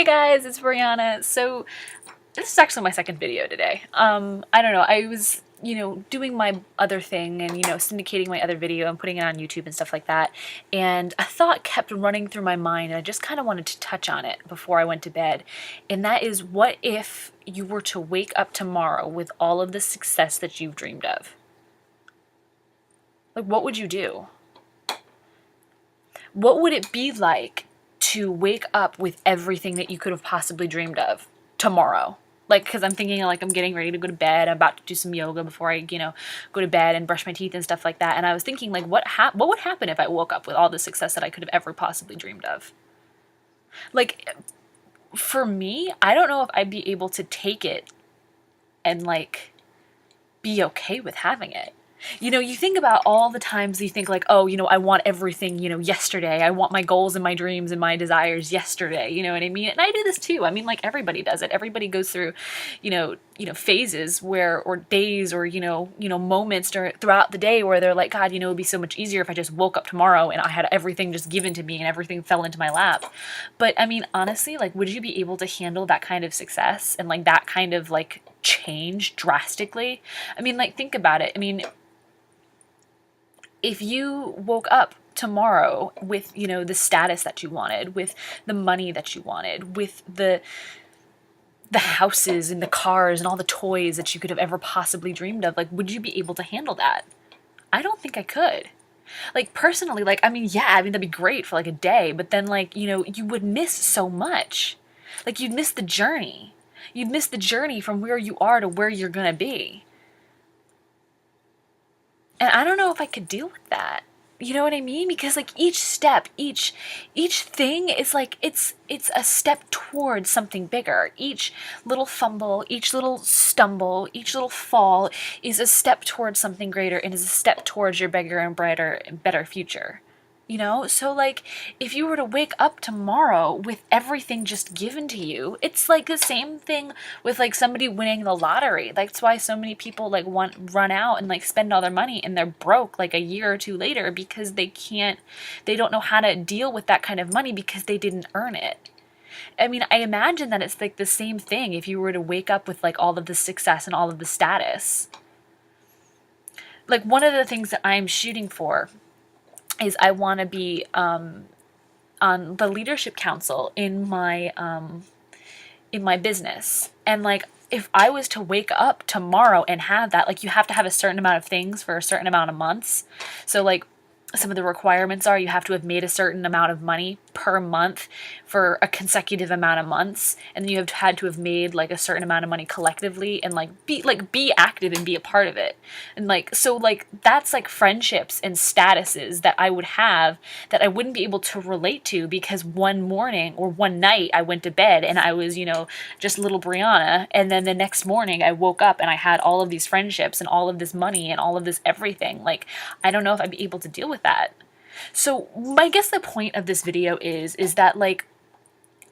Hey guys, it's Brianna. So this is actually my second video today. I don't know, I was, doing my other thing and, syndicating my other video and putting it on YouTube and stuff like that. And a thought kept running through my mind and I just kind of wanted to touch on it before I went to bed. And that is, what if you were to wake up tomorrow with all of the success that you've dreamed of? Like, what would you do? What would it be like to wake up with everything that you could have possibly dreamed of tomorrow? Like, because I'm thinking, like, I'm getting ready to go to bed. I'm about to do some yoga before I, go to bed and brush my teeth and stuff like that. And I was thinking, like, what would happen if I woke up with all the success that I could have ever possibly dreamed of? Like, for me, I don't know if I'd be able to take it and, like, be okay with having it. You think about all the times you think like, oh, I want everything, yesterday. I want my goals and my dreams and my desires yesterday. You know what I mean? And I do this too. I mean, like, everybody does it. Everybody goes through, phases or days or, moments throughout the day where they're like, God, it would be so much easier if I just woke up tomorrow and I had everything just given to me and everything fell into my lap. But I mean, honestly, like, would you be able to handle that kind of success and like that kind of like change drastically? I mean, like, think about it. I mean, if you woke up tomorrow with, the status that you wanted, with the money that you wanted, with the houses and the cars and all the toys that you could have ever possibly dreamed of, like, would you be able to handle that? I don't think I could. Like, personally, like, I mean, yeah, I mean, that'd be great for like a day, but then, like, you would miss so much. Like, you'd miss the journey. You'd miss the journey from where you are to where you're gonna be. And I don't know if I could deal with that. You know what I mean? Because like each step, each thing is like it's a step towards something bigger. Each little fumble, each little stumble, each little fall is a step towards something greater and is a step towards your bigger and brighter and better future. So like, if you were to wake up tomorrow with everything just given to you, it's like the same thing with like somebody winning the lottery. That's why so many people like run out and like spend all their money and they're broke like a year or two later because they don't know how to deal with that kind of money because they didn't earn it. I mean, I imagine that it's like the same thing if you were to wake up with like all of the success and all of the status. Like, one of the things that I'm shooting for is I want to be on the leadership council in my business. And like, if I was to wake up tomorrow and have that, like, you have to have a certain amount of things for a certain amount of months. So like, some of the requirements are you have to have made a certain amount of money per month for a consecutive amount of months, and then you have had to have made like a certain amount of money collectively and be active and be a part of it. And like, so like, that's like friendships and statuses that I would have that I wouldn't be able to relate to because one morning or one night I went to bed and I was, just little Brianna, and then the next morning I woke up and I had all of these friendships and all of this money and all of this everything. Like, I don't know if I'd be able to deal with that. So I guess the point of this video is that, like,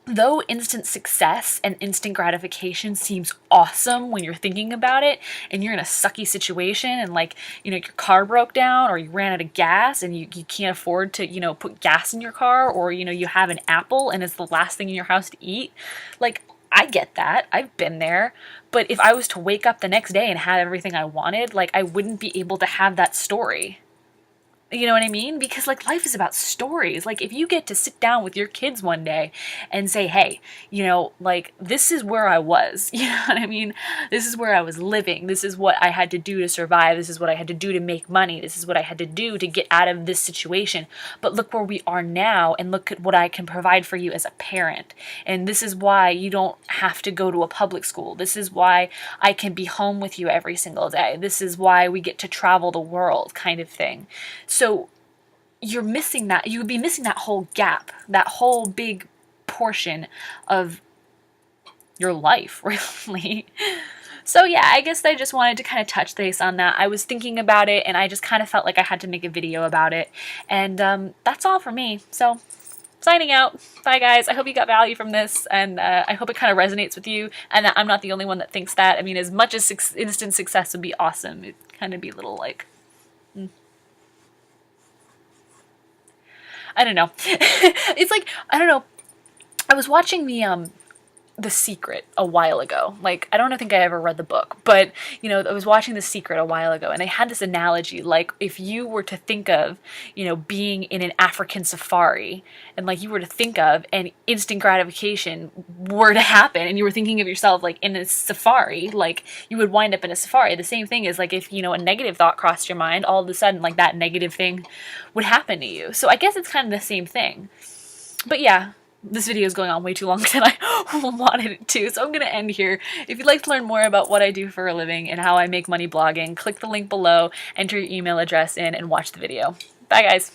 though instant success and instant gratification seems awesome when you're thinking about it and you're in a sucky situation and like, your car broke down or you ran out of gas and you can't afford to, put gas in your car, or, you have an apple and it's the last thing in your house to eat. Like, I get that. I've been there. But if I was to wake up the next day and have everything I wanted, like, I wouldn't be able to have that story. You know what I mean? Because like, life is about stories. Like, if you get to sit down with your kids one day and say, hey, like, this is where I was, you know what I mean? This is where I was living. This is what I had to do to survive. This is what I had to do to make money. This is what I had to do to get out of this situation. But look where we are now, and look at what I can provide for you as a parent. And this is why you don't have to go to a public school. This is why I can be home with you every single day. This is why we get to travel the world, kind of thing. So you're missing that. You would be missing that whole gap, that whole big portion of your life, really. So yeah, I guess I just wanted to kind of touch base on that. I was thinking about it and I just kind of felt like I had to make a video about it. And that's all for me. So signing out. Bye guys. I hope you got value from this, and I hope it kind of resonates with you and that I'm not the only one that thinks that. I mean, as much as instant success would be awesome, it'd kind of be a little like, I don't know. It's like, I don't know. I was watching the The Secret a while ago. Like, I don't think I ever read the book, but, I was watching The Secret a while ago, and they had this analogy, like, if you were to think of, being in an African safari, and, like, you were to think of, and instant gratification were to happen, and you were thinking of yourself, like, in a safari, like, you would wind up in a safari. The same thing is, like, if, a negative thought crossed your mind, all of a sudden, like, that negative thing would happen to you. So I guess it's kind of the same thing. But yeah, this video is going on way too long than I wanted it to, so I'm going to end here. If you'd like to learn more about what I do for a living and how I make money blogging, click the link below, enter your email address in, and watch the video. Bye, guys.